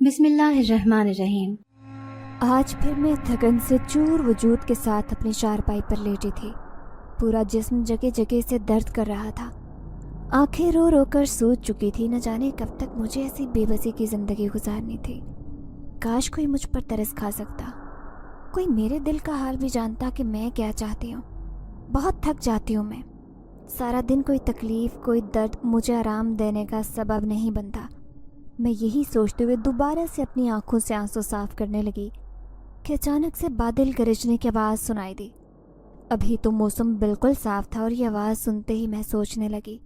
بسم اللہ الرحمن الرحیم۔ آج پھر میں تھکن سے چور وجود کے ساتھ اپنی چارپائی پر لیٹی تھی۔ پورا جسم جگہ جگہ سے درد کر رہا تھا، آنکھیں رو رو کر سوچ چکی تھی، نہ جانے کب تک مجھے ایسی بے بسی کی زندگی گزارنی تھی۔ کاش کوئی مجھ پر ترس کھا سکتا، کوئی میرے دل کا حال بھی جانتا کہ میں کیا چاہتی ہوں۔ بہت تھک جاتی ہوں میں، سارا دن کوئی تکلیف کوئی درد مجھے آرام دینے کا سبب نہیں بنتا۔ میں یہی سوچتے ہوئے دوبارہ سے اپنی آنکھوں سے آنسو صاف کرنے لگی کہ اچانک سے بادل گرجنے کی آواز سنائی دی۔ ابھی تو موسم بالکل صاف تھا اور یہ آواز سنتے ہی میں سوچنے لگی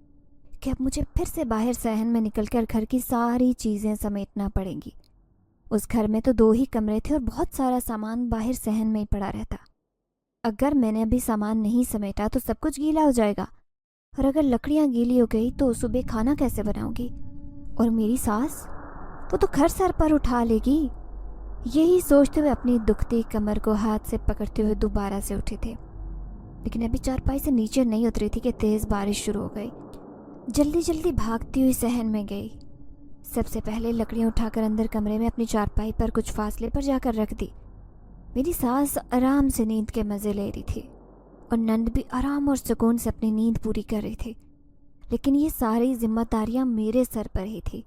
کہ اب مجھے پھر سے باہر صحن میں نکل کر گھر کی ساری چیزیں سمیٹنا پڑیں گی۔ اس گھر میں تو 2 ہی کمرے تھے اور بہت سارا سامان باہر صحن میں ہی پڑا رہتا۔ اگر میں نے ابھی سامان نہیں سمیٹا تو سب کچھ گیلا ہو جائے گا، اور اگر لکڑیاں گیلی ہو گئی تو صبح کھانا کیسے بناؤں گی؟ اور میری ساس، وہ تو گھر سر پر اٹھا لے گی۔ یہی سوچتے ہوئے اپنی دکھتی کمر کو ہاتھ سے پکڑتے ہوئے دوبارہ سے اٹھی تھی، لیکن ابھی چارپائی سے نیچے نہیں اتری تھی کہ تیز بارش شروع ہو گئی۔ جلدی جلدی بھاگتی ہوئی صحن میں گئی۔ سب سے پہلے لکڑیاں اٹھا کر اندر کمرے میں اپنی چارپائی پر کچھ فاصلے پر جا کر رکھ دی۔ میری ساس آرام سے نیند کے مزے لے رہی تھی اور نند بھی آرام اور سکون سے اپنی نیند پوری کر رہی تھی، لیکن یہ ساری ذمہ داریاں میرے سر پر ہی تھی۔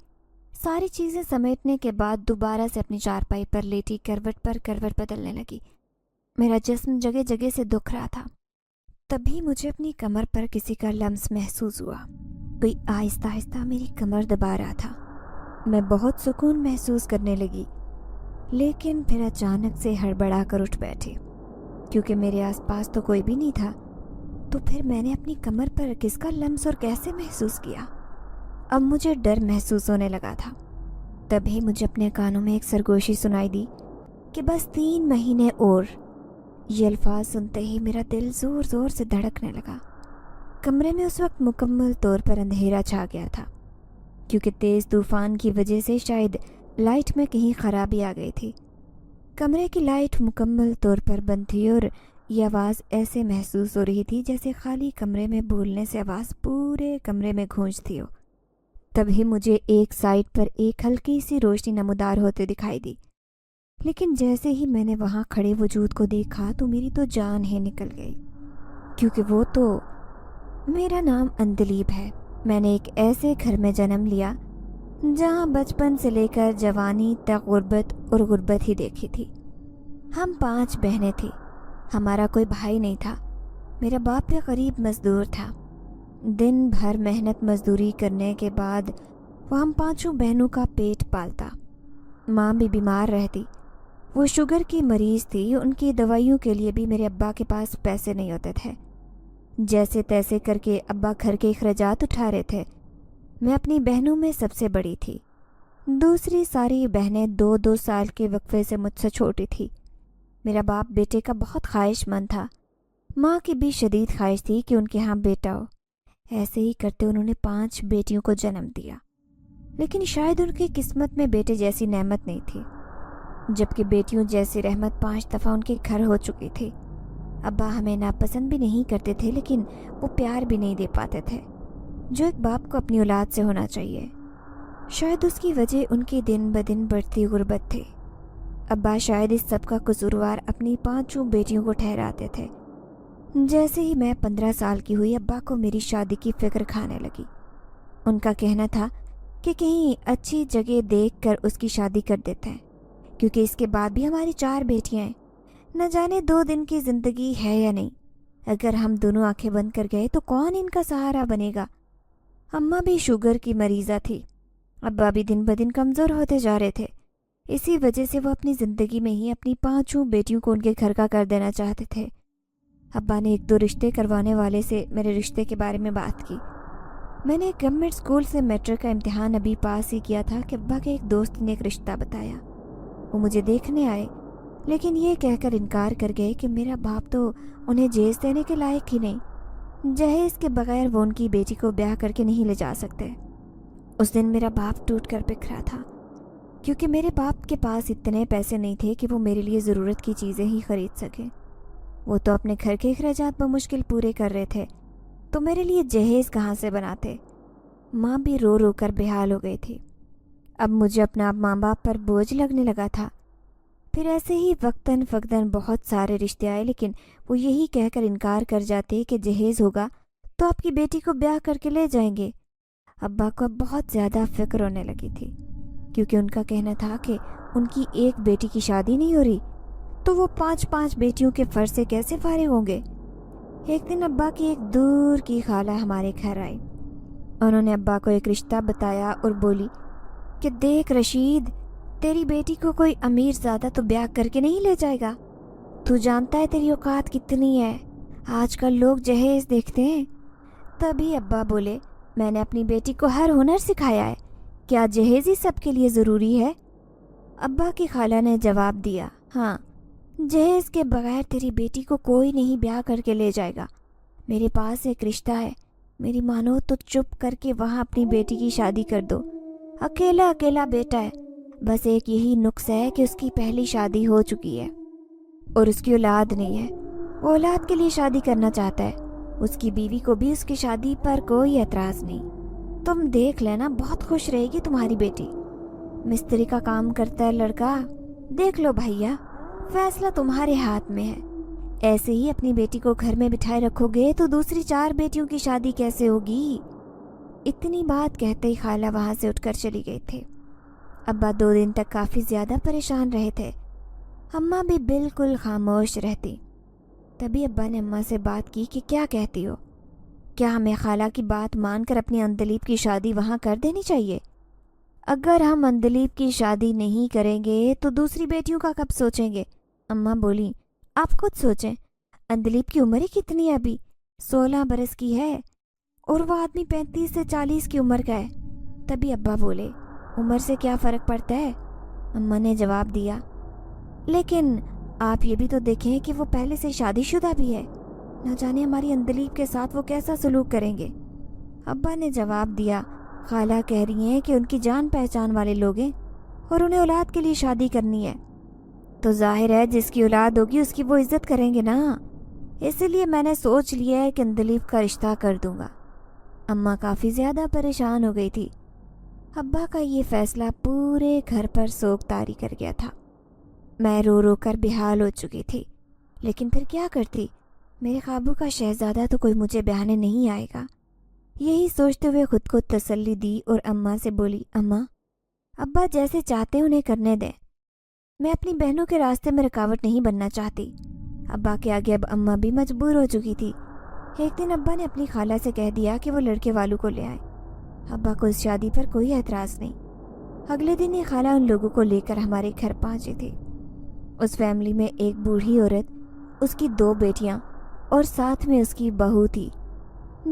ساری چیزیں سمیٹنے کے بعد دوبارہ سے اپنی چارپائی پر لیٹی کروٹ پر کروٹ بدلنے لگی۔ میرا جسم جگہ جگہ سے دکھ رہا تھا۔ تبھی مجھے اپنی کمر پر کسی کا لمس محسوس ہوا۔ کوئی آہستہ آہستہ میری کمر دبا رہا تھا۔ میں بہت سکون محسوس کرنے لگی، لیکن پھر اچانک سے ہڑبڑا کر اٹھ بیٹھی، کیونکہ میرے آس پاس تو کوئی بھی نہیں تھا۔ تو پھر میں نے اپنی کمر پر کس کا لمس اور کیسے محسوس کیا؟ اب مجھے ڈر محسوس ہونے لگا تھا۔ تبھی مجھے اپنے کانوں میں ایک سرگوشی سنائی دی کہ بس 3 مہینے اور۔ یہ الفاظ سنتے ہی میرا دل زور زور سے دھڑکنے لگا۔ کمرے میں اس وقت مکمل طور پر اندھیرا چھا گیا تھا، کیونکہ تیز طوفان کی وجہ سے شاید لائٹ میں کہیں خرابی آ گئی تھی۔ کمرے کی لائٹ مکمل طور پر بند تھی اور یہ آواز ایسے محسوس ہو رہی تھی جیسے خالی کمرے میں بولنے سے آواز پورے کمرے میں گونجتی ہو۔ تبھی مجھے ایک سائڈ پر ایک ہلکی سی روشنی نمودار ہوتے دکھائی دی، لیکن جیسے ہی میں نے وہاں کھڑے وجود کو دیکھا تو میری تو جان ہی نکل گئی، کیونکہ وہ تو میرا نام اندلیب ہے۔ میں نے ایک ایسے گھر میں جنم لیا جہاں بچپن سے لے کر جوانی تک غربت اور غربت ہی دیکھی تھی۔ ہم 5 بہنیں تھیں، ہمارا کوئی بھائی نہیں تھا۔ میرا باپ بھی غریب مزدور تھا۔ دن بھر محنت مزدوری کرنے کے بعد وہ ہم 5 بہنوں کا پیٹ پالتا۔ ماں بھی بیمار رہتی، وہ شوگر کی مریض تھی۔ ان کی دوائیوں کے لیے بھی میرے ابا کے پاس پیسے نہیں ہوتے تھے۔ جیسے تیسے کر کے ابا گھر کے اخراجات اٹھا رہے تھے۔ میں اپنی بہنوں میں سب سے بڑی تھی۔ دوسری ساری بہنیں 2-2 سال کے وقفے سے مجھ سے چھوٹی تھی۔ میرا باپ بیٹے کا بہت خواہش مند تھا، ماں کی بھی شدید خواہش تھی کہ ان کے ہاں بیٹا ہو۔ ایسے ہی کرتے انہوں نے 5 بیٹیوں کو جنم دیا، لیکن شاید ان کی قسمت میں بیٹے جیسی نعمت نہیں تھی، جبکہ بیٹیوں جیسی رحمت 5 دفعہ ان کے گھر ہو چکی تھی۔ ابا ہمیں ناپسند بھی نہیں کرتے تھے، لیکن وہ پیار بھی نہیں دے پاتے تھے جو ایک باپ کو اپنی اولاد سے ہونا چاہیے۔ شاید اس کی وجہ ان کی دن بدن بڑھتی غربت تھی۔ ابا شاید اس سب کا قصوروار اپنی 5 بیٹیوں کو ٹھہراتے تھے۔ جیسے ہی میں 15 سال کی ہوئی، ابا کو میری شادی کی فکر کھانے لگی۔ ان کا کہنا تھا کہ کہیں اچھی جگہ دیکھ کر اس کی شادی کر دیتے ہیں، کیونکہ اس کے بعد بھی ہماری 4 بیٹیاں ہیں، نہ جانے 2 دن کی زندگی ہے یا نہیں۔ اگر ہم دونوں آنکھیں بند کر گئے تو کون ان کا سہارا بنے گا؟ اماں بھی شوگر کی مریضہ تھی، ابا بھی دن بدن کمزور ہوتے جا رہے تھے۔ اسی وجہ سے وہ اپنی زندگی میں ہی اپنی 5 بیٹیوں کو ان کے گھر کا کر دینا چاہتے تھے۔ ابا نے 1-2 رشتے کروانے والے سے میرے رشتے کے بارے میں بات کی۔ میں نے گورنمنٹ اسکول سے میٹرک کا امتحان ابھی پاس ہی کیا تھا کہ ابا کے ایک دوست نے ایک رشتہ بتایا۔ وہ مجھے دیکھنے آئے، لیکن یہ کہہ کر انکار کر گئے کہ میرا باپ تو انہیں جہیز دینے کے لائق ہی نہیں، جہیز کے بغیر وہ ان کی بیٹی کو بیاہ کر کے نہیں لے جا سکتے۔ اس دن میرا باپ ٹوٹ کر بکھرا تھا، کیونکہ میرے باپ کے پاس اتنے پیسے نہیں تھے کہ وہ میرے لیے ضرورت کی چیزیں ہی خرید سکیں۔ وہ تو اپنے گھر کے اخراجات بمشکل پورے کر رہے تھے، تو میرے لیے جہیز کہاں سے بناتے؟ ماں بھی رو رو کر بے حال ہو گئی تھی۔ اب مجھے اپنا ماں باپ پر بوجھ لگنے لگا تھا۔ پھر ایسے ہی وقتاً فقداً بہت سارے رشتے آئے، لیکن وہ یہی کہہ کر انکار کر جاتے کہ جہیز ہوگا تو آپ کی بیٹی کو بیاہ کر کے لے جائیں گے۔ ابا کو اب بہت زیادہ فکر ہونے لگی تھی، کیونکہ ان کا کہنا تھا کہ ان کی ایک بیٹی کی شادی نہیں ہو رہی تو وہ 5 بیٹیوں کے فرض سے کیسے فارغ ہوں گے۔ ایک دن ابا کی ایک دور کی خالہ ہمارے گھر آئی۔ انہوں نے ابا کو ایک رشتہ بتایا اور بولی کہ دیکھ رشید، تیری بیٹی کو کوئی امیر زادہ تو بیاہ کر کے نہیں لے جائے گا، تو جانتا ہے تیری اوقات کتنی ہے، آج کل لوگ جہیز دیکھتے ہیں۔ تبھی ابا بولے، میں نے اپنی بیٹی کو ہر ہنر سکھایا ہے، کیا جہیز ہی سب کے لیے ضروری ہے؟ ابا کی خالہ نے جواب دیا، ہاں، جہیز کے بغیر تیری بیٹی کو کوئی نہیں بیاہ کر کے لے جائے گا۔ میرے پاس ایک رشتہ ہے، میری مانو تو چپ کر کے وہاں اپنی بیٹی کی شادی کر دو۔ اکیلا بیٹا ہے، بس ایک یہی نقص ہے کہ اس کی پہلی شادی ہو چکی ہے اور اس کی اولاد نہیں ہے۔ وہ اولاد کے لیے شادی کرنا چاہتا ہے، اس کی بیوی کو بھی اس کی شادی پر کوئی اعتراض نہیں۔ تم دیکھ لینا، بہت خوش رہے گی تمہاری بیٹی۔ مستری کا کام کرتا ہے لڑکا، دیکھ لو بھیا، فیصلہ تمہارے ہاتھ میں ہے۔ ایسے ہی اپنی بیٹی کو گھر میں بٹھائے رکھو گے تو دوسری 4 بیٹیوں کی شادی کیسے ہوگی؟ اتنی بات کہتے ہی خالہ وہاں سے اٹھ کر چلی گئی تھی۔ ابا 2 دن تک کافی زیادہ پریشان رہے تھے، اماں بھی بالکل خاموش رہتی۔ تبھی ابا نے اماں سے بات کی کہ کیا کہتی ہو، کیا ہمیں خالہ کی بات مان کر اپنی اندلیب کی شادی وہاں کر دینی چاہیے؟ اگر ہم اندلیب کی شادی نہیں کریں گے تو دوسری بیٹیوں کا کب سوچیں گے؟ اماں بولی، آپ خود سوچیں، اندلیب کی عمر ہی کتنی ہے، ابھی 16 برس کی ہے اور وہ آدمی 35 سے 40 کی عمر کا ہے۔ تبھی ابا بولے، عمر سے کیا فرق پڑتا ہے؟ اماں نے جواب دیا، لیکن آپ یہ بھی تو دیکھیں کہ وہ پہلے سے شادی شدہ بھی ہے، نہ جانے ہماری اندلیب کے ساتھ وہ کیسا سلوک کریں گے۔ ابا نے جواب دیا، خالہ کہہ رہی ہیں کہ ان کی جان پہچان والے لوگ ہیں اور انہیں اولاد کے لیے شادی کرنی ہے، تو ظاہر ہے جس کی اولاد ہوگی اس کی وہ عزت کریں گے نا، اسی لیے میں نے سوچ لیا ہے کہ اندلیب کا رشتہ کر دوں گا۔ اماں کافی زیادہ پریشان ہو گئی تھی۔ ابا کا یہ فیصلہ پورے گھر پر سوگ طاری کر گیا تھا۔ میں رو رو کر بحال ہو چکی تھی، لیکن پھر کیا کرتی، میرے قابو کا شہزادہ تو کوئی مجھے بیانے نہیں آئے گا۔ یہی سوچتے ہوئے خود کو تسلی دی اور اماں سے بولی، اماں، ابا جیسے چاہتے انہیں کرنے دیں، میں اپنی بہنوں کے راستے میں رکاوٹ نہیں بننا چاہتی۔ ابا کے آگے اب اماں بھی مجبور ہو چکی تھی۔ ایک دن ابا نے اپنی خالہ سے کہہ دیا کہ وہ لڑکے والوں کو لے آئے۔ ابا کو اس شادی پر کوئی اعتراض نہیں۔ اگلے دن یہ خالہ ان لوگوں کو لے کر ہمارے گھر پہنچی تھی۔ اس فیملی میں ایک بوڑھی عورت، اس کی 2 بیٹیاں اور ساتھ میں اس کی بہو تھی،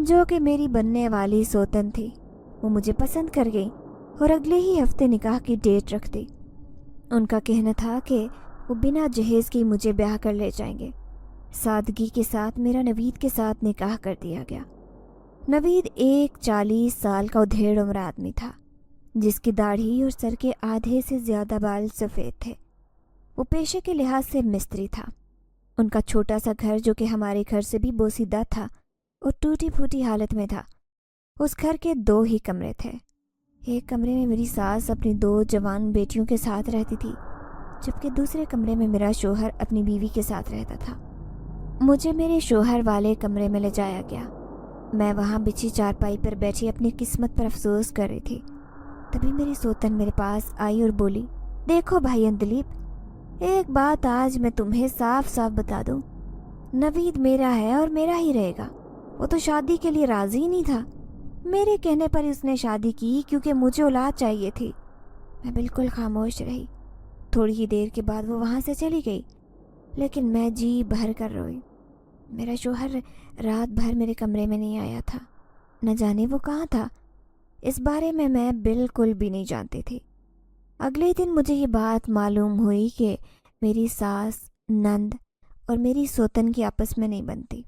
جو کہ میری بننے والی سوتن تھی۔ وہ مجھے پسند کر گئی اور اگلے ہی ہفتے نکاح کی ڈیٹ رکھ دی۔ ان کا کہنا تھا کہ وہ بنا جہیز کے مجھے بیاہ کر لے جائیں گے۔ سادگی کے ساتھ میرا نوید کے ساتھ نکاح کر دیا گیا۔ نوید ایک 40 سال کا ادھیڑ عمر آدمی تھا، جس کی داڑھی اور سر کے آدھے سے زیادہ بال سفید تھے۔ وہ پیشے کے لحاظ سے مستری تھا۔ ان کا چھوٹا سا گھر، جو کہ ہمارے گھر سے بھی بوسیدہ تھا اور ٹوٹی پھوٹی حالت میں تھا، اس گھر کے 2 ہی کمرے تھے۔ ایک کمرے میں میری ساس اپنی 2 جوان بیٹیوں کے ساتھ رہتی تھی، جبکہ دوسرے کمرے میں میرا شوہر اپنی بیوی کے ساتھ رہتا تھا۔ مجھے میرے شوہر والے کمرے میں لے جایا گیا۔ میں وہاں بچھی چارپائی پر بیٹھی اپنی قسمت پر افسوس کر رہی تھی۔ تبھی میری سوتن میرے پاس آئی اور بولی، دیکھو بھائی اندلیب، ایک بات آج میں تمہیں صاف صاف بتا دوں، نوید میرا ہے اور میرا ہی رہے گا۔ وہ تو شادی کے لیے راضی ہی نہیں تھا، میرے کہنے پر اس نے شادی کی کیونکہ مجھے اولاد چاہیے تھی۔ میں بالکل خاموش رہی۔ تھوڑی ہی دیر کے بعد وہ وہاں سے چلی گئی، لیکن میں جی بھر کر روئی۔ میرا شوہر رات بھر میرے کمرے میں نہیں آیا تھا، نہ جانے وہ کہاں تھا۔ اس بارے میں بالکل بھی نہیں جانتی تھی۔ اگلے دن مجھے یہ بات معلوم ہوئی کہ میری ساس، نند اور میری سوتن کی آپس میں نہیں بنتی،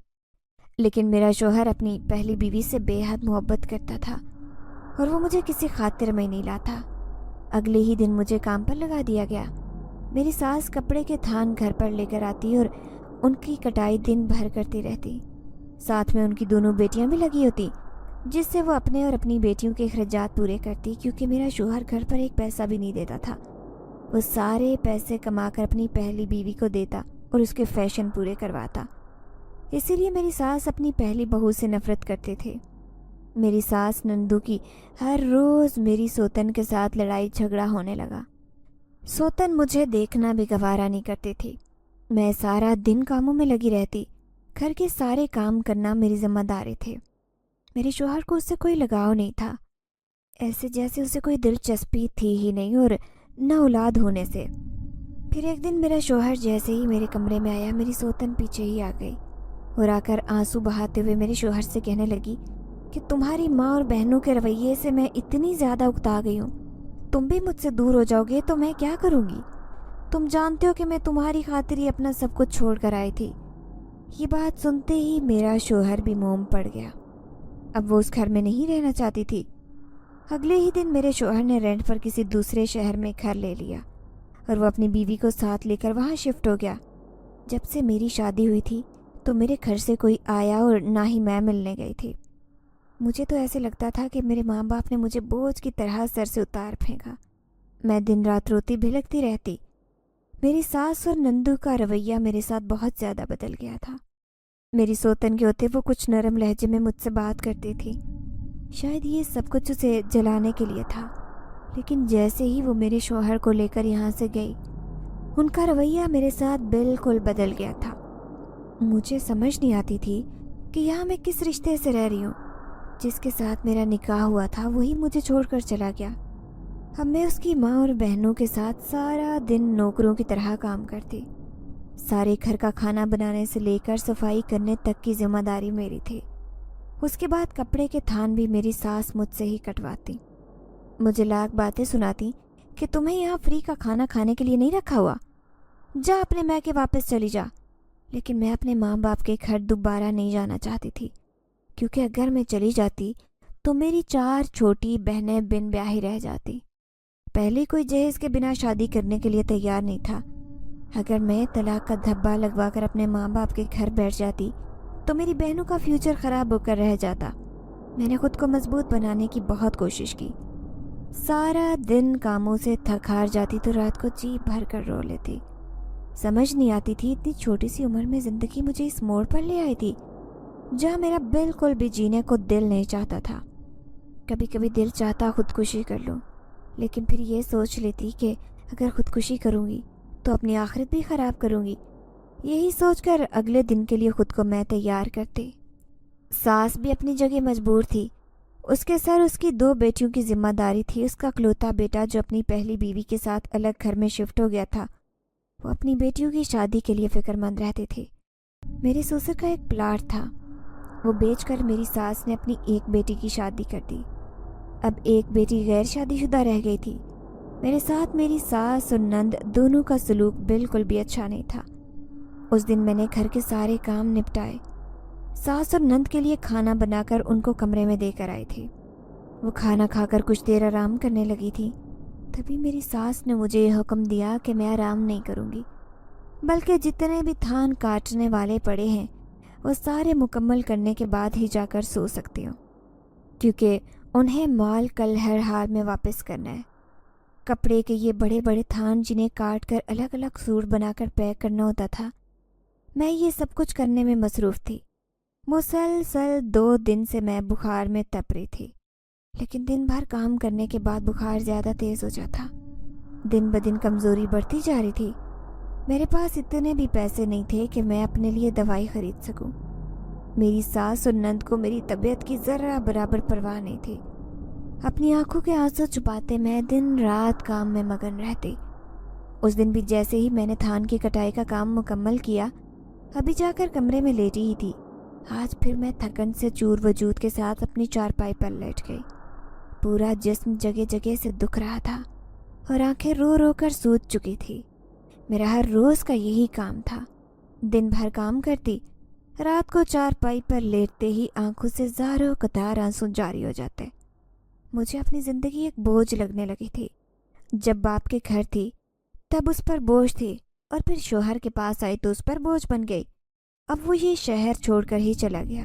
لیکن میرا شوہر اپنی پہلی بیوی سے بے حد محبت کرتا تھا اور وہ مجھے کسی خاطر میں نہیں لاتا۔ اگلے ہی دن مجھے کام پر لگا دیا گیا۔ میری ساس کپڑے کے تھان گھر پر لے کر آتی اور ان کی کٹائی دن بھر کرتی رہتی، ساتھ میں ان کی دونوں بیٹیاں بھی لگی ہوتی۔ جس سے وہ اپنے اور اپنی بیٹیوں کے اخراجات پورے کرتی، کیونکہ میرا شوہر گھر پر ایک پیسہ بھی نہیں دیتا تھا۔ وہ سارے پیسے کما کر اپنی پہلی بیوی کو دیتا اور اس کے فیشن پورے کرواتا۔ اسی لیے میری ساس اپنی پہلی بہو سے نفرت کرتے تھے۔ میری ساس نندو کی ہر روز میری سوتن کے ساتھ لڑائی جھگڑا ہونے لگا۔ سوتن مجھے دیکھنا بھی گوارا نہیں کرتی تھی۔ میں سارا دن کاموں میں لگی رہتی۔ گھر کے سارے کام کرنا میری ذمہ داری تھے۔ میرے شوہر کو اس سے کوئی لگاؤ نہیں تھا، ایسے جیسے اسے کوئی دلچسپی تھی ہی نہیں، اور نہ اولاد ہونے سے۔ پھر ایک دن میرا شوہر جیسے ہی میرے کمرے میں آیا، میری سوتن پیچھے ہی آ گئی اور آ کر آنسو بہاتے ہوئے میرے شوہر سے کہنے لگی کہ تمہاری ماں اور بہنوں کے رویے سے میں اتنی زیادہ اکتا گئی ہوں، تم بھی مجھ سے دور ہو جاؤ گے تو میں کیا کروں گی؟ تم جانتے ہو کہ میں تمہاری خاطر ہی اپنا سب کچھ چھوڑ کر آئی تھی۔ یہ بات سنتے ہی میرا شوہر بھی موم پڑ گیا۔ اب وہ اس گھر میں نہیں رہنا چاہتی تھی۔ اگلے ہی دن میرے شوہر نے رینٹ پر کسی دوسرے شہر میں گھر لے لیا اور وہ اپنی بیوی کو ساتھ لے کر وہاں شفٹ ہو گیا۔ جب سے میری شادی ہوئی تھی تو میرے گھر سے کوئی آیا اور نہ ہی میں ملنے گئی تھی۔ مجھے تو ایسے لگتا تھا کہ میرے ماں باپ نے مجھے بوجھ کی طرح سر سے اتار پھینکا۔ میں دن رات روتی بھلکتی رہتی۔ میری ساس اور نندو کا رویہ میرے ساتھ بہت زیادہ بدل گیا تھا۔ میری سوتن کے ہوتے وہ کچھ نرم لہجے میں مجھ سے بات کرتی تھی۔ شاید یہ سب کچھ اسے جلانے کے لیے تھا، لیکن جیسے ہی وہ میرے شوہر کو لے کر یہاں سے گئی، ان کا رویہ میرے ساتھ بالکل بدل گیا تھا۔ مجھے سمجھ نہیں آتی تھی کہ یہاں میں کس رشتے سے رہ رہی ہوں۔ جس کے ساتھ میرا نکاح ہوا تھا وہی مجھے چھوڑ کر چلا گیا۔ اب میں اس کی ماں اور بہنوں کے ساتھ سارا دن نوکروں کی طرح کام کرتی۔ سارے گھر کا کھانا بنانے سے لے کر صفائی کرنے تک کی ذمہ داری میری تھی۔ اس کے بعد کپڑے کے تھان بھی میری ساس مجھ سے ہی کٹواتی۔ مجھے لاکھ باتیں سناتی کہ تمہیں یہاں فری کا کھانا کھانے کے لیے نہیں رکھا ہوا، جا اپنے میکے واپس چلی جا۔ لیکن میں اپنے ماں باپ کے گھر دوبارہ نہیں جانا چاہتی تھی، کیونکہ اگر میں چلی جاتی تو میری 4 چھوٹی بہنیں بن بیاہی رہ جاتی۔ پہلے کوئی جہیز کے بنا شادی کرنے کے لیے تیار نہیں تھا۔ اگر میں طلاق کا دھبا لگوا کر اپنے ماں باپ کے گھر بیٹھ جاتی تو میری بہنوں کا فیوچر خراب ہو کر رہ جاتا۔ میں نے خود کو مضبوط بنانے کی بہت کوشش کی۔ سارا دن کاموں سے تھک ہار جاتی تو رات کو جی بھر کر رو لیتی۔ سمجھ نہیں آتی تھی اتنی چھوٹی سی عمر میں زندگی مجھے اس موڑ پر لے آئی تھی جہاں میرا بالکل بھی جینے کو دل نہیں چاہتا تھا۔ کبھی کبھی دل چاہتا خودکشی کر لوں، لیکن پھر یہ سوچ لیتی کہ اگر خودکشی کروں گی تو اپنی آخرت بھی خراب کروں گی۔ یہی سوچ کر اگلے دن کے لیے خود کو میں تیار کرتی۔ ساس بھی اپنی جگہ مجبور تھی۔ اس کے سر اس کی 2 بیٹیوں کی ذمہ داری تھی۔ اس کا اکلوتا بیٹا جو اپنی پہلی بیوی کے ساتھ الگ گھر میں شفٹ ہو گیا تھا، وہ اپنی بیٹیوں کی شادی کے لیے فکر مند رہتے تھے۔ میرے سسر کا ایک پلاٹ تھا، وہ بیچ کر میری ساس نے اپنی ایک بیٹی کی شادی کر دی۔ اب ایک بیٹی غیر شادی شدہ رہ گئی تھی۔ میرے ساتھ میری ساس اور نند دونوں کا سلوک بالکل بھی اچھا نہیں تھا۔ اس دن میں نے گھر کے سارے کام نپٹائے، ساس اور نند کے لیے کھانا بنا کر ان کو کمرے میں دے کر آئی تھی۔ وہ کھانا کھا کر کچھ دیر آرام کرنے لگی تھی، تبھی میری ساس نے مجھے یہ حکم دیا کہ میں آرام نہیں کروں گی، بلکہ جتنے بھی تھان کاٹنے والے پڑے ہیں وہ سارے مکمل کرنے کے بعد ہی جا کر سو سکتی ہوں، کیونکہ انہیں مال کل ہر حال میں واپس کرنا ہے۔ کپڑے کے یہ بڑے بڑے تھان جنہیں کاٹ کر الگ الگ سوٹ بنا کر پیک کرنا ہوتا تھا، میں یہ سب کچھ کرنے میں مصروف تھی۔ مسلسل 2 دن سے میں بخار میں تپ رہی تھی، لیکن دن بھر کام کرنے کے بعد بخار زیادہ تیز ہو جاتا۔ دن بدن کمزوری بڑھتی جا رہی تھی۔ میرے پاس اتنے بھی پیسے نہیں تھے کہ میں اپنے لیے دوائی خرید سکوں۔ میری ساس اور نند کو میری طبیعت کی ذرہ برابر پرواہ نہیں تھی۔ اپنی آنکھوں کے آنسو چھپاتے میں دن رات کام میں مگن رہتی۔ اس دن بھی جیسے ہی میں نے تھان کی کٹائی کا کام مکمل کیا، ابھی جا کر کمرے میں لیٹی ہی تھی، آج پھر میں تھکن سے چور وجود کے ساتھ اپنی چارپائی پر لیٹ گئی۔ پورا جسم جگہ جگہ سے دکھ رہا تھا اور آنکھیں رو رو کر سوج چکی تھی۔ میرا ہر روز کا یہی کام تھا، دن بھر کام کرتی، رات کو چارپائی پر لیٹتے ہی آنکھوں سے زاروں قطار آنسو جاری ہو جاتے۔ مجھے اپنی زندگی ایک بوجھ لگنے لگی تھی۔ جب باپ کے گھر تھی تب اس پر بوجھ تھی، اور پھر شوہر کے پاس آئی تو اس پر بوجھ بن گئی۔ اب وہ یہ شہر چھوڑ کر ہی چلا گیا۔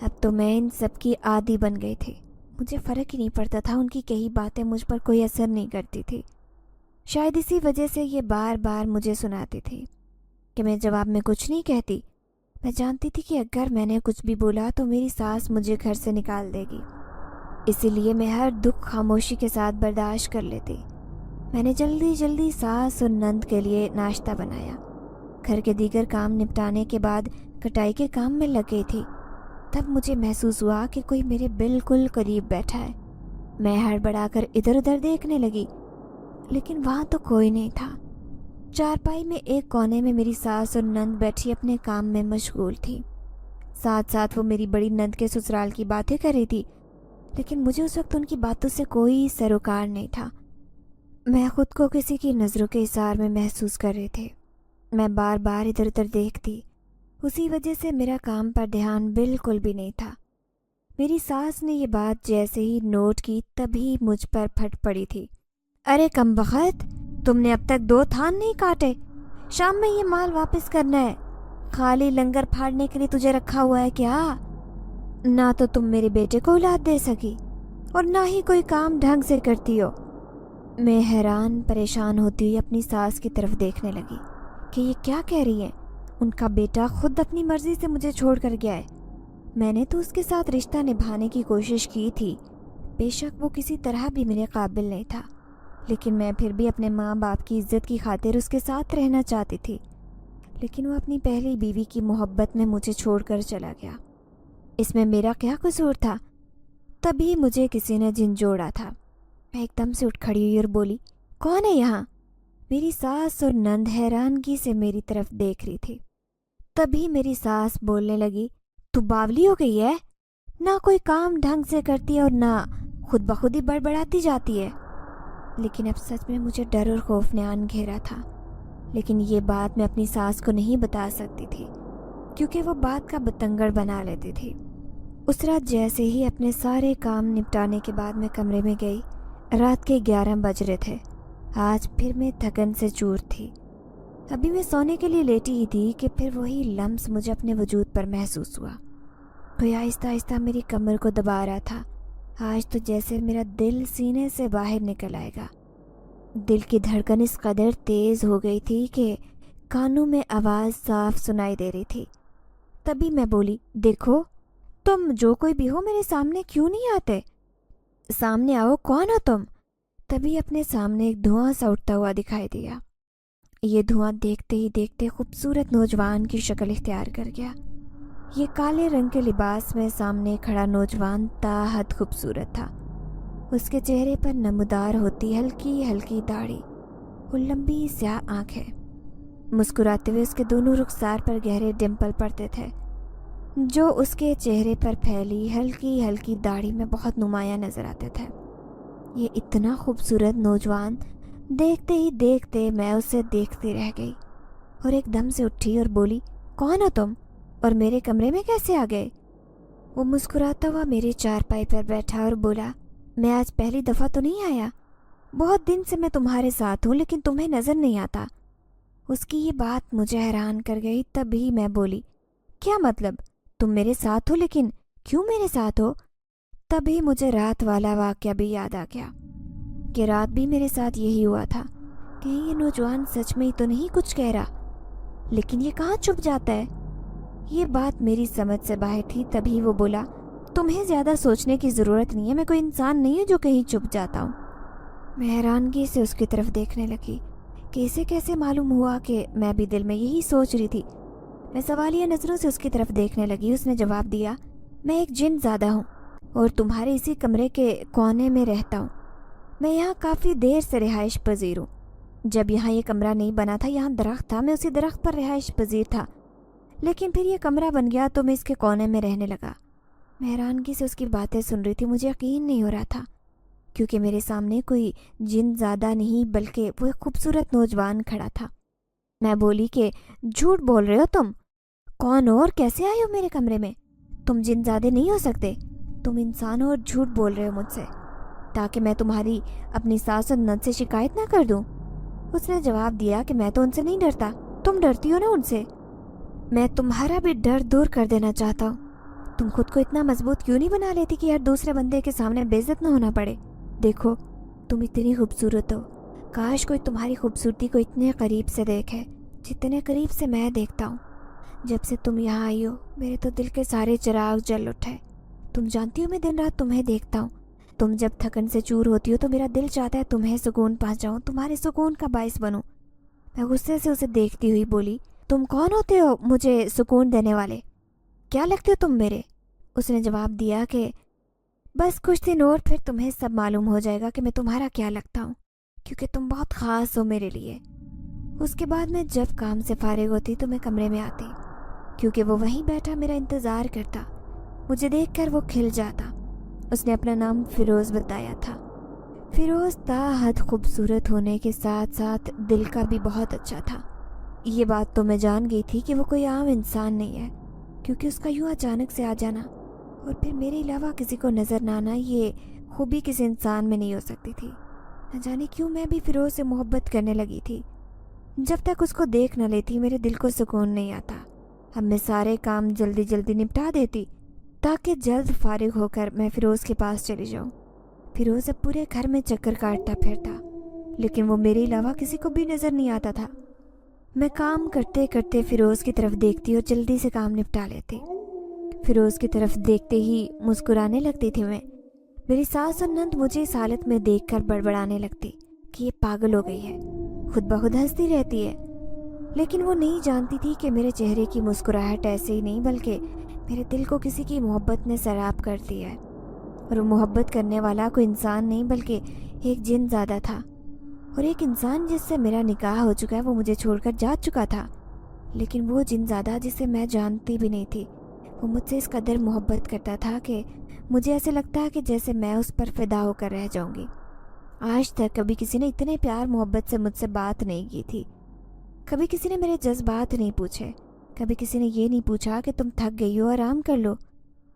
اب تو میں ان سب کی عادی بن گئی تھی. مجھے فرق ہی نہیں پڑتا تھا, ان کی کہی باتیں مجھ پر کوئی اثر نہیں کرتی تھی. شاید اسی وجہ سے یہ بار بار مجھے سناتی تھی کہ میں جواب میں کچھ نہیں کہتی. میں جانتی تھی کہ اگر میں نے کچھ بھی بولا تو میری ساس مجھے گھر سے نکال دے گی, اسی لیے میں ہر دکھ خاموشی کے ساتھ برداشت کر لیتی. میں نے جلدی جلدی ساس اور نند کے لیے ناشتہ بنایا. گھر کے دیگر کام نپٹانے کے بعد کٹائی کے کام میں لگ گئی تھی. تب مجھے محسوس ہوا کہ کوئی میرے بالکل قریب بیٹھا ہے. میں ہڑبڑا کر ادھر ادھر دیکھنے لگی, لیکن وہاں تو کوئی نہیں تھا. چارپائی میں ایک کونے میں میری ساس اور نند بیٹھی اپنے کام میں مشغول تھی. ساتھ ساتھ وہ میری بڑی نند کے سسرال کی باتیں کر رہی تھی, لیکن مجھے اس وقت ان کی باتوں سے کوئی سروکار نہیں تھا. میں خود کو کسی کی نظروں کے اثار میں محسوس کر رہی تھی. میں بار بار ادھر ادھر دیکھتی, اسی وجہ سے میرا کام پر دھیان بالکل بھی نہیں تھا. میری ساس نے یہ بات جیسے ہی نوٹ کی تبھی مجھ پر پھٹ پڑی تھی. ارے کم بخت, تم نے اب تک 2 تھان نہیں کاٹے. شام میں یہ مال واپس کرنا ہے. خالی لنگر پھاڑنے کے لیے تجھے رکھا ہوا ہے کیا؟ نہ تو تم میرے بیٹے کو اولاد دے سکی اور نہ ہی کوئی کام ڈھنگ سے کرتی ہو. میں حیران پریشان ہوتی ہوئی اپنی ساس کی طرف دیکھنے لگی کہ یہ کیا کہہ رہی ہیں. ان کا بیٹا خود اپنی مرضی سے مجھے چھوڑ کر گیا ہے. میں نے تو اس کے ساتھ رشتہ نبھانے کی کوشش کی تھی. بے شک وہ کسی طرح بھی میرے قابل نہیں تھا, لیکن میں پھر بھی اپنے ماں باپ کی عزت کی خاطر اس کے ساتھ رہنا چاہتی تھی. لیکن وہ اپنی پہلی بیوی کی محبت میں مجھے چھوڑ کر چلا گیا. اس میں میرا کیا قصور تھا؟ تبھی مجھے کسی نے جھنجھوڑا تھا. میں ایک دم سے اٹھ کھڑی ہوئی اور بولی, کون ہے یہاں؟ میری ساس اور نند حیرانگی سے میری طرف دیکھ رہی تھی. تبھی میری ساس بولنے لگی, تو باولی ہو گئی ہے, نہ کوئی کام ڈھنگ سے کرتی ہے اور نہ خود بخود ہی بڑبڑاتی جاتی ہے. لیکن اب سچ میں مجھے ڈر اور خوف نے آن گھیرا تھا. لیکن یہ بات میں اپنی ساس کو نہیں بتا سکتی تھی, کیونکہ وہ بات کا بتنگڑ بنا لیتی تھی. اس رات جیسے ہی اپنے سارے کام نپٹانے کے بعد میں کمرے میں گئی, رات کے 11 بج رہے تھے. آج پھر میں تھکن سے چور تھی. ابھی میں سونے کے لیے لیٹی ہی تھی کہ پھر وہی لمس مجھے اپنے وجود پر محسوس ہوا. کوئی آہستہ آہستہ میری کمر کو دبا رہا تھا. آج تو جیسے میرا دل سینے سے باہر نکل آئے گا. دل کی دھڑکن اس قدر تیز ہو گئی تھی کہ کانوں میں آواز صاف سنائی دے رہی تھی. تبھی میں بولی, دیکھو تم جو کوئی بھی ہو میرے سامنے کیوں نہیں آتے؟ سامنے آؤ, کون ہو تم؟ تبھی اپنے سامنے ایک دھواں سا اٹھتا ہوا دکھائی دیا. یہ دھواں دیکھتے ہی دیکھتے خوبصورت نوجوان کی شکل اختیار کر گیا. یہ کالے رنگ کے لباس میں سامنے کھڑا نوجوان تا حد خوبصورت تھا. اس کے چہرے پر نمودار ہوتی ہلکی ہلکی داڑھی اور لمبی سیاہ آنکھیں. مسکراتے ہوئے اس کے دونوں رخسار پر گہرے ڈمپل پڑتے تھے, جو اس کے چہرے پر پھیلی ہلکی ہلکی داڑھی میں بہت نمایاں نظر آتے تھے. یہ اتنا خوبصورت نوجوان دیکھتے ہی دیکھتے میں اسے دیکھتی رہ گئی اور ایک دم سے اٹھی اور بولی, کون ہو تم اور میرے کمرے میں کیسے آ گئے؟ وہ مسکراتا ہوا میرے چارپائی پر بیٹھا اور بولا, میں آج پہلی دفعہ تو نہیں آیا. بہت دن سے میں تمہارے ساتھ ہوں لیکن تمہیں نظر نہیں آتا. اس کی یہ بات مجھے حیران کر گئی. تبھی میں بولی, کیا مطلب؟ تم میرے ساتھ ہو لیکن کیوں میرے ساتھ ہو؟ تبھی مجھے رات والا واقعہ بھی یاد آ گیا کہ رات بھی میرے ساتھ یہی ہوا تھا. کہیں یہ نوجوان سچ میں ہی تو نہیں کچھ کہہ رہا, لیکن یہ کہاں چھپ جاتا ہے؟ یہ بات میری سمجھ سے باہر تھی. تبھی وہ بولا, تمہیں زیادہ سوچنے کی ضرورت نہیں ہے, میں کوئی انسان نہیں ہوں جو کہیں چھپ جاتا ہوں. میں حیرانگی سے اس کی طرف دیکھنے لگی کہ اسے کیسے معلوم ہوا کہ میں بھی دل میں یہی سوچ رہی تھی. میں سوالیہ نظروں سے اس کی طرف دیکھنے لگی. اس نے جواب دیا, میں ایک جن زادہ ہوں اور تمہارے اسی کمرے کے کونے میں رہتا ہوں. میں یہاں کافی دیر سے رہائش پذیر ہوں. جب یہاں یہ کمرہ نہیں بنا تھا یہاں درخت تھا, میں اسی درخت پر رہائش پذیر تھا, لیکن پھر یہ کمرہ بن گیا تو میں اس کے کونے میں رہنے لگا. میں حیرانگی سے اس کی باتیں سن رہی تھی. مجھے یقین نہیں ہو رہا تھا کیونکہ میرے سامنے کوئی جن زادہ نہیں بلکہ وہ ایک خوبصورت نوجوان کھڑا تھا. میں بولی کہ جھوٹ بول رہے ہو تم, کون ہو اور کیسے آئے ہو میرے کمرے میں؟ تم جن زادے نہیں ہو سکتے, تم انسان ہو اور جھوٹ بول رہے ہو مجھ سے تاکہ میں تمہاری اپنی ساس اور نند سے شکایت نہ کر دوں. اس نے جواب دیا کہ میں تو ان سے نہیں ڈرتا, تم ڈرتی ہو نا ان سے. میں تمہارا بھی ڈر دور کر دینا چاہتا ہوں. تم خود کو اتنا مضبوط کیوں نہیں بنا لیتی کہ ہر دوسرے بندے کے سامنے بے عزت نہ ہونا پڑے؟ دیکھو تم اتنی خوبصورت ہو، کاش کوئی تمہاری خوبصورتی کو اتنے قریب سے دیکھے جتنے قریب سے میں دیکھتا ہوں۔ جب سے تم یہاں آئی ہو میرے تو دل کے سارے چراغ جل اٹھے۔ تم جانتی ہو میں دن رات تمہیں دیکھتا ہوں، تم جب تھکن سے چور ہوتی ہو تو میرا دل چاہتا ہے تمہیں سکون پہنچاؤں، تمہارے سکون کا باعث بنوں۔ میں غصے سے اسے دیکھتی ہوئی بولی، تم کون ہوتے ہو مجھے سکون دینے والے؟ کیا لگتے ہو تم میرے؟ اس نے جواب دیا کہ بس کچھ دن اور پھر تمہیں سب معلوم ہو جائے گا کہ میں تمہارا کیا لگتا ہوں، کیونکہ تم بہت خاص ہو میرے لیے۔ اس کے بعد میں جب کام سے فارغ ہوتی تو میں کمرے میں آتی، کیونکہ وہ وہیں بیٹھا میرا انتظار کرتا۔ مجھے دیکھ کر وہ کھل جاتا۔ اس نے اپنا نام فیروز بتایا تھا۔ فیروز تا حد خوبصورت ہونے کے ساتھ ساتھ دل کا بھی بہت اچھا تھا۔ یہ بات تو میں جان گئی تھی کہ وہ کوئی عام انسان نہیں ہے، کیونکہ اس کا یوں اچانک سے آ جانا اور پھر میرے علاوہ کسی کو نظر نہ آنا یہ خوبی کسی انسان میں نہیں ہو سکتی تھی۔ نہ جانے کیوں میں بھی فیروز سے محبت کرنے لگی تھی۔ جب تک اس کو دیکھ نہ لیتی میرے دل کو سکون نہیں آتا۔ اب میں سارے کام جلدی جلدی نپٹا دیتی تاکہ جلد فارغ ہو کر میں فیروز کے پاس چلی جاؤں۔ فیروز اب پورے گھر میں چکر کاٹتا پھرتا، لیکن وہ میرے علاوہ کسی کو بھی نظر نہیں آتا تھا۔ میں کام کرتے کرتے فیروز کی طرف دیکھتی اور جلدی سے کام نپٹا لیتی۔ فیروز کی طرف دیکھتے ہی مسکرانے لگتی تھی میں۔ میری ساس اور نند مجھے اس حالت میں دیکھ کر بڑبڑانے لگتی کہ یہ پاگل ہو گئی ہے، خود بخود ہنستی رہتی ہے۔ لیکن وہ نہیں جانتی تھی کہ میرے چہرے کی مسکراہٹ ایسے ہی نہیں بلکہ میرے دل کو کسی کی محبت نے سیراب کر دیا ہے، اور وہ محبت کرنے والا کوئی انسان نہیں بلکہ ایک جن زیادہ تھا، اور ایک انسان جس سے میرا نکاح ہو چکا ہے وہ مجھے چھوڑ کر جا چکا تھا۔ لیکن وہ جن زیادہ جسے میں جانتی بھی نہیں تھی وہ مجھ سے اس قدر محبت کرتا تھا کہ مجھے ایسے لگتا ہے کہ جیسے میں اس پر فدا ہو کر رہ جاؤں گی۔ آج تک کبھی کسی نے اتنے پیار محبت سے مجھ سے بات نہیں کی تھی، کبھی کسی نے میرے جذبات نہیں پوچھے، کبھی کسی نے یہ نہیں پوچھا کہ تم تھک گئی ہو آرام کر لو،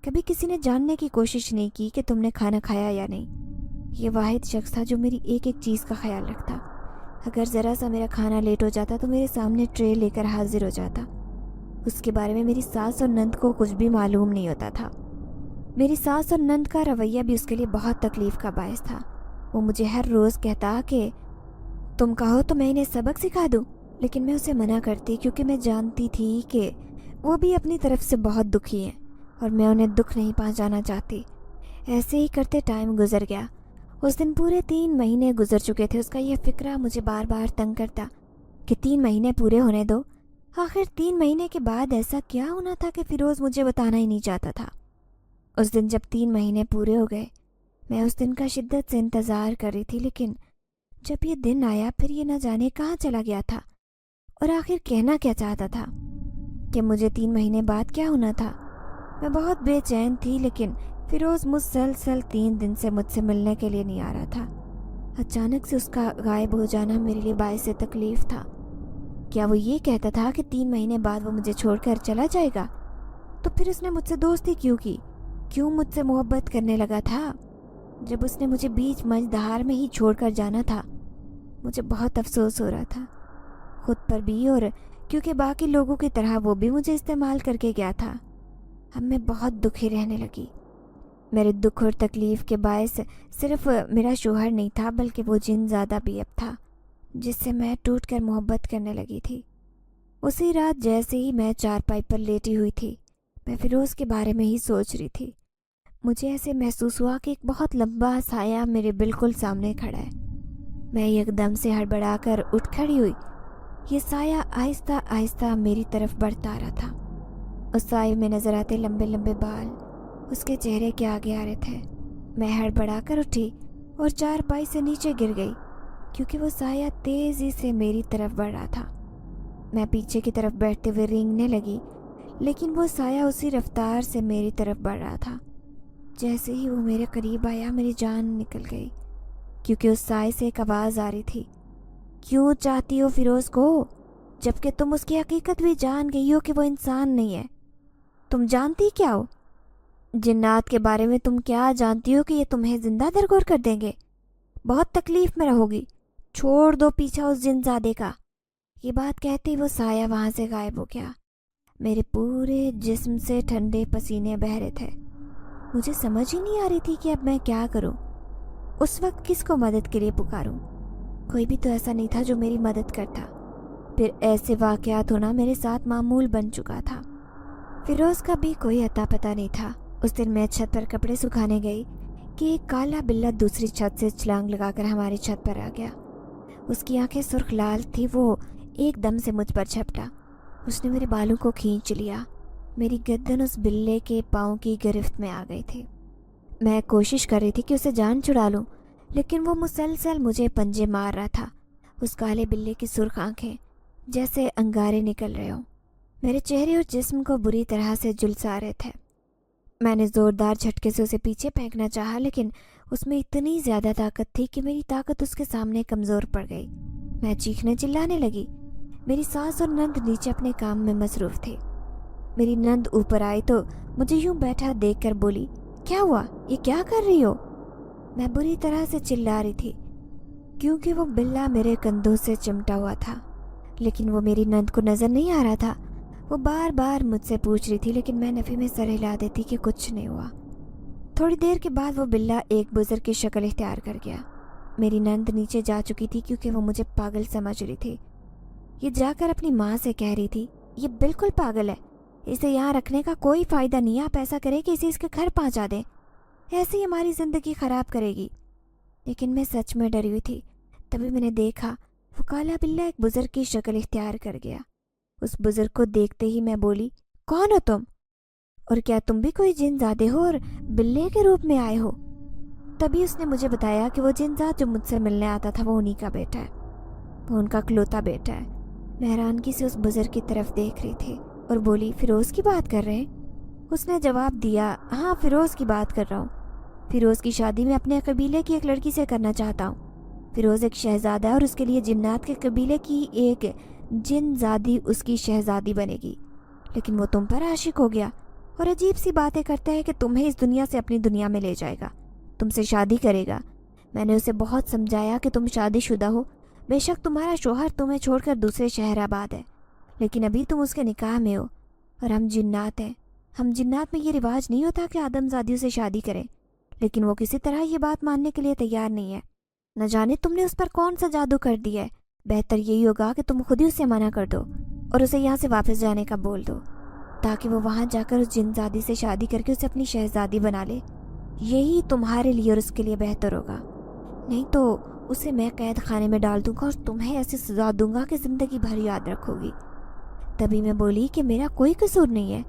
کبھی کسی نے جاننے کی کوشش نہیں کی کہ تم نے کھانا کھایا یا نہیں۔ یہ واحد شخص تھا جو میری ایک ایک چیز کا خیال رکھتا۔ اگر ذرا سا میرا کھانا لیٹ ہو جاتا تو میرے سامنے ٹرے لے کر حاضر ہو جاتا۔ اس کے بارے میں میری ساس اور نند کو کچھ بھی معلوم نہیں ہوتا تھا۔ میری ساس اور نند کا رویہ بھی اس کے لیے بہت تکلیف کا باعث تھا۔ وہ مجھے ہر روز کہتا کہ تم کہو تو میں انہیں سبق سکھا دوں، لیکن میں اسے منع کرتی کیونکہ میں جانتی تھی کہ وہ بھی اپنی طرف سے بہت دکھی ہیں اور میں انہیں دکھ نہیں پہنچانا چاہتی۔ ایسے ہی کرتے ٹائم گزر گیا۔ اس دن پورے 3 مہینے گزر چکے تھے۔ اس کا یہ فکرہ مجھے بار بار تنگ کرتا کہ 3 مہینے پورے ہونے دو۔ آخر 3 مہینے کے بعد ایسا کیا ہونا تھا کہ فیروز مجھے بتانا ہی نہیں چاہتا تھا۔ اس دن جب 3 مہینے پورے ہو گئے میں اس دن کا شدت سے انتظار کر رہی تھی، لیکن جب یہ دن آیا پھر یہ نہ جانے کہاں چلا گیا تھا، اور آخر کہنا کیا چاہتا تھا کہ مجھے 3 مہینے بعد کیا ہونا تھا۔ میں بہت بے چین تھی، لیکن فیروز مسلسل 3 دن سے مجھ سے ملنے کے لیے نہیں آ رہا تھا۔ اچانک سے اس کا غائب ہو جانا میرے لیے باعث تکلیف تھا۔ کیا وہ یہ کہتا تھا کہ 3 مہینے بعد وہ مجھے چھوڑ کر چلا جائے گا؟ تو پھر اس نے مجھ سے دوستی کیوں کی؟ کیوں مجھ سے محبت کرنے لگا تھا؟ جب اس نے مجھے بیچ مجدہار میں ہی چھوڑ کر جانا تھا مجھے بہت افسوس ہو رہا تھا، خود پر بھی، اور کیونکہ باقی لوگوں کی طرح وہ بھی مجھے استعمال کر کے گیا تھا۔ اب میں بہت دکھی رہنے لگی۔ میرے دکھ اور تکلیف کے باعث صرف میرا شوہر نہیں تھا بلکہ وہ جن زیادہ بھی اب تھا جس سے میں ٹوٹ کر محبت کرنے لگی تھی۔ اسی رات جیسے ہی میں چارپائی پر لیٹی ہوئی تھی میں فیروز کے بارے میں ہی سوچ رہی تھی۔ مجھے ایسے محسوس ہوا کہ ایک بہت لمبا سایہ میرے بالکل سامنے کھڑا ہے۔ میں یکدم سے ہڑبڑا کر اٹھ کھڑی ہوئی۔ یہ سایہ آہستہ آہستہ میری طرف بڑھتا آ رہا تھا۔ اس سائے میں نظر آتے لمبے لمبے بال اس کے چہرے کے آگے آ رہے تھے۔ میں ہڑبڑا کر اٹھی اور چارپائی سے نیچے گر گئی کیونکہ وہ سایہ تیزی سے میری طرف بڑھ رہا تھا۔ میں پیچھے کی طرف بیٹھتے ہوئے رینگنے لگی، لیکن وہ سایہ اسی رفتار سے میری طرف بڑھ رہا تھا۔ جیسے ہی وہ میرے قریب آیا میری جان نکل گئی، کیونکہ اس سائے سے ایک آواز آ رہی تھی، کیوں چاہتی ہو فیروز کو جبکہ تم اس کی حقیقت بھی جان گئی ہو کہ وہ انسان نہیں ہے؟ تم جانتی کیا ہو؟ جنات کے بارے میں تم کیا جانتی ہو کہ یہ تمہیں زندہ درگور کر دیں گے؟ بہت تکلیف میں رہو گی، چھوڑ دو پیچھا اس جن زادے کا۔ یہ بات کہتے ہی وہ سایہ وہاں سے غائب ہو گیا۔ میرے پورے جسم سے ٹھنڈے پسینے بہہ رہے تھے. مجھے سمجھ ہی نہیں آ رہی تھی کہ اب میں کیا کروں. اس وقت کس کو مدد کے لیے پکاروں؟ کوئی بھی تو ایسا نہیں تھا جو میری مدد کرتا. پھر ایسے واقعات ہونا میرے ساتھ معمول بن چکا تھا. فیروز کا بھی کوئی اتا پتہ نہیں تھا. اس دن میں چھت پر کپڑے سکھانے گئی کہ ایک کالا بلہ دوسری چھت سے چھلانگ لگا کر ہماری چھت پر آ گیا. اس کی آنکھیں سرخ لال تھی. وہ ایک دم سے مجھ پر جھپٹا. اس نے میرے بالوں کو کھینچ لیا. میری گردن اس بلے کے پاؤں کی گرفت میں آ گئی تھی. میں کوشش کر رہی تھی کہ اسے جان چھڑا لوں، لیکن وہ مسلسل مجھے پنجے مار رہا تھا. اس کالے بلے کی سرخ آنکھیں جیسے انگارے نکل رہے ہوں میرے چہرے اور جسم کو بری طرح سے جھلسا رہے تھے. میں نے زوردار جھٹکے سے اسے پیچھے پھینکنا چاہا، لیکن اس میں اتنی زیادہ طاقت تھی کہ میری طاقت اس کے سامنے کمزور پڑ گئی. میں چیخنے چلانے لگی. میری ساس اور نند نیچے اپنے کام میں مصروف تھے. میری نند اوپر آئی تو مجھے یوں بیٹھا دیکھ کر بولی، کیا ہوا؟ یہ کیا کر رہی ہو؟ میں بری طرح سے چلا رہی تھی کیونکہ وہ بلہ میرے کندھوں سے چمٹا ہوا تھا، لیکن وہ میری نند کو نظر نہیں آ رہا تھا. وہ بار بار مجھ سے پوچھ رہی تھی، لیکن میں نفی میں سر ہلا دیتی کہ کچھ نہیں ہوا. تھوڑی دیر کے بعد وہ بلہ ایک بزرگ کی شکل اختیار کر گیا. میری نند نیچے جا چکی تھی کیونکہ وہ مجھے پاگل سمجھ رہی تھی. یہ جا کر اپنی ماں سے کہہ رہی تھی، یہ بالکل پاگل ہے، اسے یہاں رکھنے کا کوئی فائدہ نہیں ہے. آپ ایسا کریں کہ اسے اس کے گھر پہنچا دیں، ایسے ہی ہماری زندگی خراب کرے گی. لیکن میں سچ میں ڈری ہوئی تھی. تبھی میں نے دیکھا وہ کالا بلہ ایک بزرگ کی شکل اختیار کر گیا. اس بزرگ کو دیکھتے ہی میں بولی، کون ہو تم؟ اور کیا تم بھی کوئی جن زادے ہو اور بلے کے روپ میں آئے ہو؟ تبھی اس نے مجھے بتایا کہ وہ جن زاد جو مجھ سے ملنے آتا تھا وہ انہی کا بیٹا ہے، وہ ان کا اکلوتا بیٹا ہے. میں حیرانگی سے اس بزرگ کی طرف دیکھ رہی تھی اور بولی، فیروز کی بات کر رہے ہیں؟ اس نے جواب دیا، ہاں فیروز کی بات کر رہا ہوں. فیروز کی شادی میں اپنے قبیلے کی ایک لڑکی سے کرنا چاہتا ہوں. فیروز ایک شہزادہ ہے اور اس کے لیے جنات کے قبیلے کی ایک جن زادی اس کی شہزادی بنے گی. لیکن وہ تم پر عاشق ہو گیا اور عجیب سی باتیں کرتا ہے کہ تمہیں اس دنیا سے اپنی دنیا میں لے جائے گا، تم سے شادی کرے گا. میں نے اسے بہت سمجھایا کہ تم شادی شدہ ہو، بے شک تمہارا شوہر تمہیں چھوڑ کر دوسرے شہر آباد ہے، لیکن ابھی تم اس کے نکاح میں ہو اور ہم جنات ہیں. ہم جنات میں یہ رواج نہیں ہوتا کہ آدم زادیوں سے شادی کریں. لیکن وہ کسی طرح یہ بات ماننے کے لیے تیار نہیں ہے. نہ جانے تم نے اس پر کون سا جادو کر دیا ہے. بہتر یہی ہوگا کہ تم خود ہی اسے منع کر دو اور اسے یہاں سے واپس جانے کا بول دو، تاکہ وہ وہاں جا کر اس جن زادی سے شادی کر کے اسے اپنی شہزادی بنا لے. یہی تمہارے لیے اور اس کے لیے بہتر ہوگا. نہیں تو اسے میں قید خانے میں ڈال دوں گا اور تمہیں ایسی سزا دوں گا کہ زندگی بھر یاد رکھو گی. تبھی میں بولی کہ میرا کوئی قصور نہیں ہے.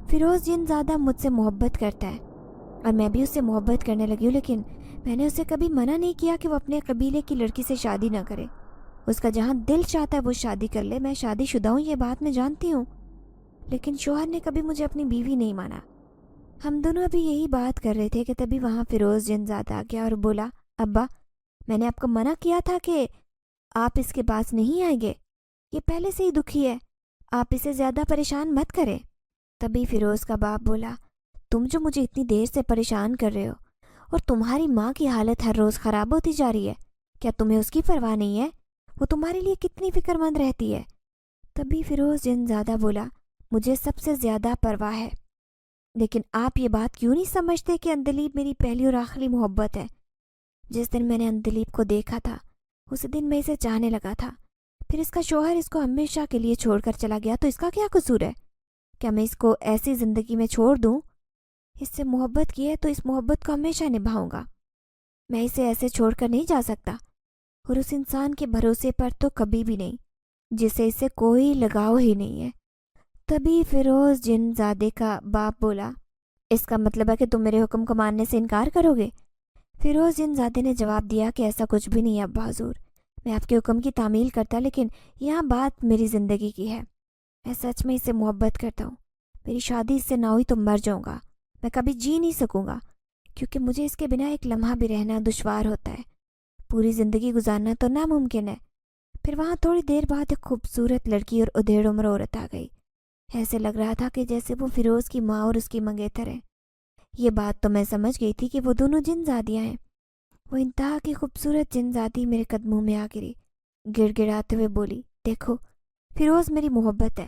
فیروز جن زادہ مجھ سے محبت کرتا ہے اور میں بھی اس سے محبت کرنے لگی ہوں، لیکن میں نے اسے کبھی منع نہیں کیا کہ وہ اپنے قبیلے کی لڑکی سے شادی نہ کرے. اس کا جہاں دل چاہتا ہے وہ شادی کر لے. میں شادی شدہ ہوں، یہ بات میں جانتی ہوں، لیکن شوہر نے کبھی مجھے اپنی بیوی نہیں مانا. ہم دونوں ابھی یہی بات کر رہے تھے کہ تبھی وہاں فیروز جن زادہ آ گیا اور بولا، ابا میں نے آپ کو منع کیا تھا کہ آپ اس کے پاس نہیں آئیں گے. یہ پہلے سے ہی دکھی ہے، آپ اسے زیادہ پریشان مت کریں. تبھی فیروز کا باپ بولا، تم جو مجھے اتنی دیر سے پریشان کر رہے ہو اور تمہاری ماں کی حالت ہر روز خراب ہوتی جا رہی ہے، کیا تمہیں اس کی پرواہ نہیں ہے؟ وہ تمہارے لیے کتنی فکر مند رہتی ہے. تبھی فیروز جن زادہ بولا، مجھے سب سے زیادہ پرواہ ہے، لیکن آپ یہ بات کیوں نہیں سمجھتے کہ اندلیب میری پہلی اور آخری محبت ہے. جس دن میں نے اندلیب کو دیکھا تھا اس دن میں اسے چاہنے لگا تھا. پھر اس کا شوہر اس کو ہمیشہ کے لیے چھوڑ کر چلا گیا تو اس کا کیا قصور ہے؟ کیا میں اس کو ایسی زندگی میں چھوڑ دوں؟ اس سے محبت کی ہے تو اس محبت کو ہمیشہ نبھاؤں گا. میں اسے ایسے چھوڑ کر نہیں جا سکتا، اور اس انسان کے بھروسے پر تو کبھی بھی نہیں جسے اس سے کوئی لگاؤ ہی نہیں ہے. تبھی فیروز جن زادے کا باپ بولا، اس کا مطلب ہے کہ تم میرے حکم کو ماننے سے انکار کرو گے؟ فیروز جن زادے نے جواب دیا کہ ایسا کچھ بھی نہیں ہے ابا حضور، میں آپ کے حکم کی تعمیل کرتا، لیکن یہاں بات میری زندگی کی ہے. میں سچ میں اس سے محبت کرتا ہوں. میری شادی اس سے نہ ہوئی تو مر جاؤں گا. میں کبھی جی نہیں سکوں گا، کیونکہ مجھے اس کے بنا ایک لمحہ بھی رہنا دشوار ہوتا ہے. پوری زندگی گزارنا تو ناممکن ہے. پھر وہاں تھوڑی دیر بعد ایک خوبصورت لڑکی اور ادھیڑ عمر عورت آ گئی. ایسے لگ رہا تھا کہ جیسے وہ فیروز کی ماں اور اس کی منگیتر ہے. یہ بات تو میں سمجھ گئی تھی کہ وہ دونوں جن زادیاں ہیں. وہ انتہا کی خوبصورت جن زادی میرے قدموں میں آ گری. گڑ گڑاتے ہوئے بولی، دیکھو فیروز میری محبت ہے،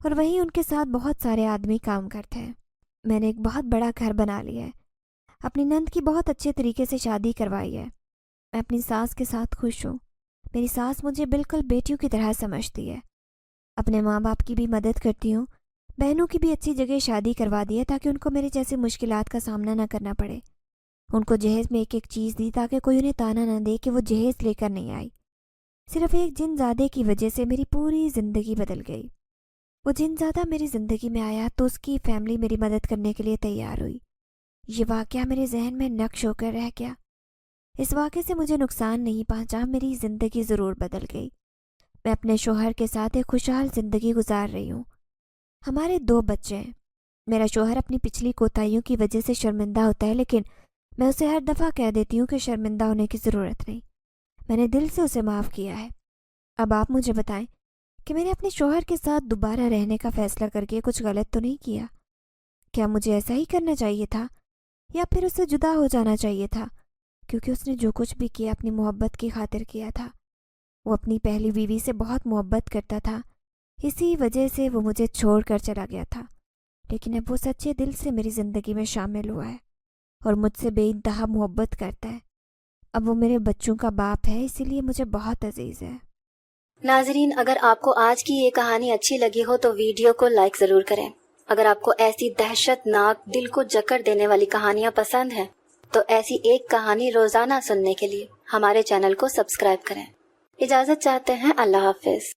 اور وہیں ان کے ساتھ بہت سارے آدمی کام کرتے ہیں۔ میں نے ایک بہت بڑا گھر بنا لیا ہے، اپنی نند کی بہت اچھے طریقے سے شادی کروائی ہے۔ میں اپنی ساس کے ساتھ خوش ہوں۔ میری ساس مجھے بالکل بیٹیوں کی طرح سمجھتی ہے۔ اپنے ماں باپ کی بھی مدد کرتی ہوں۔ بہنوں کی بھی اچھی جگہ شادی کروا دی ہے تاکہ ان کو میری جیسی مشکلات کا سامنا نہ کرنا پڑے۔ ان کو جہیز میں ایک ایک چیز دی تاکہ کوئی انہیں تانا نہ دے کہ وہ جہیز لے کر نہیں آئی۔ صرف ایک جن زادے کی وجہ سے میری پوری زندگی بدل گئی۔ وہ جن زادہ میری زندگی میں آیا تو اس کی فیملی میری مدد کرنے کے لیے تیار ہوئی۔ یہ واقعہ میرے ذہن میں نقش ہو کر رہ گیا۔ اس واقعے سے مجھے نقصان نہیں پہنچا، میری زندگی ضرور بدل گئی۔ میں اپنے شوہر کے ساتھ ایک خوشحال زندگی گزار رہی ہوں۔ ہمارے 2 بچے ہیں۔ میرا شوہر اپنی پچھلی کوتاہیوں کی وجہ سے شرمندہ ہوتا ہے، لیکن میں اسے ہر دفعہ کہہ دیتی ہوں کہ شرمندہ ہونے کی ضرورت نہیں، میں نے دل سے اسے معاف کیا ہے۔ اب آپ مجھے بتائیں کہ میں نے اپنے شوہر کے ساتھ دوبارہ رہنے کا فیصلہ کر کے کچھ غلط تو نہیں کیا؟ کیا مجھے ایسا ہی کرنا چاہیے تھا یا پھر اس سے جدا ہو جانا چاہیے تھا؟ کیونکہ اس نے جو کچھ بھی کیا اپنی محبت کی خاطر کیا تھا۔ وہ اپنی پہلی بیوی سے بہت محبت کرتا تھا، اسی وجہ سے وہ مجھے چھوڑ کر چلا گیا تھا، لیکن اب وہ سچے دل سے میری زندگی میں شامل ہوا ہے اور مجھ سے بے انتہا محبت کرتا ہے۔ اب وہ میرے بچوں کا باپ ہے، اسی لیے مجھے بہت عزیز ہے۔ ناظرین، اگر آپ کو آج کی یہ کہانی اچھی لگی ہو تو ویڈیو کو لائک ضرور کریں۔ اگر آپ کو ایسی دہشت ناک دل کو جکڑ دینے والی کہانیاں پسند ہیں تو ایسی ایک کہانی روزانہ سننے کے لیے ہمارے چینل کو سبسکرائب کریں۔ اجازت چاہتے ہیں، اللہ حافظ۔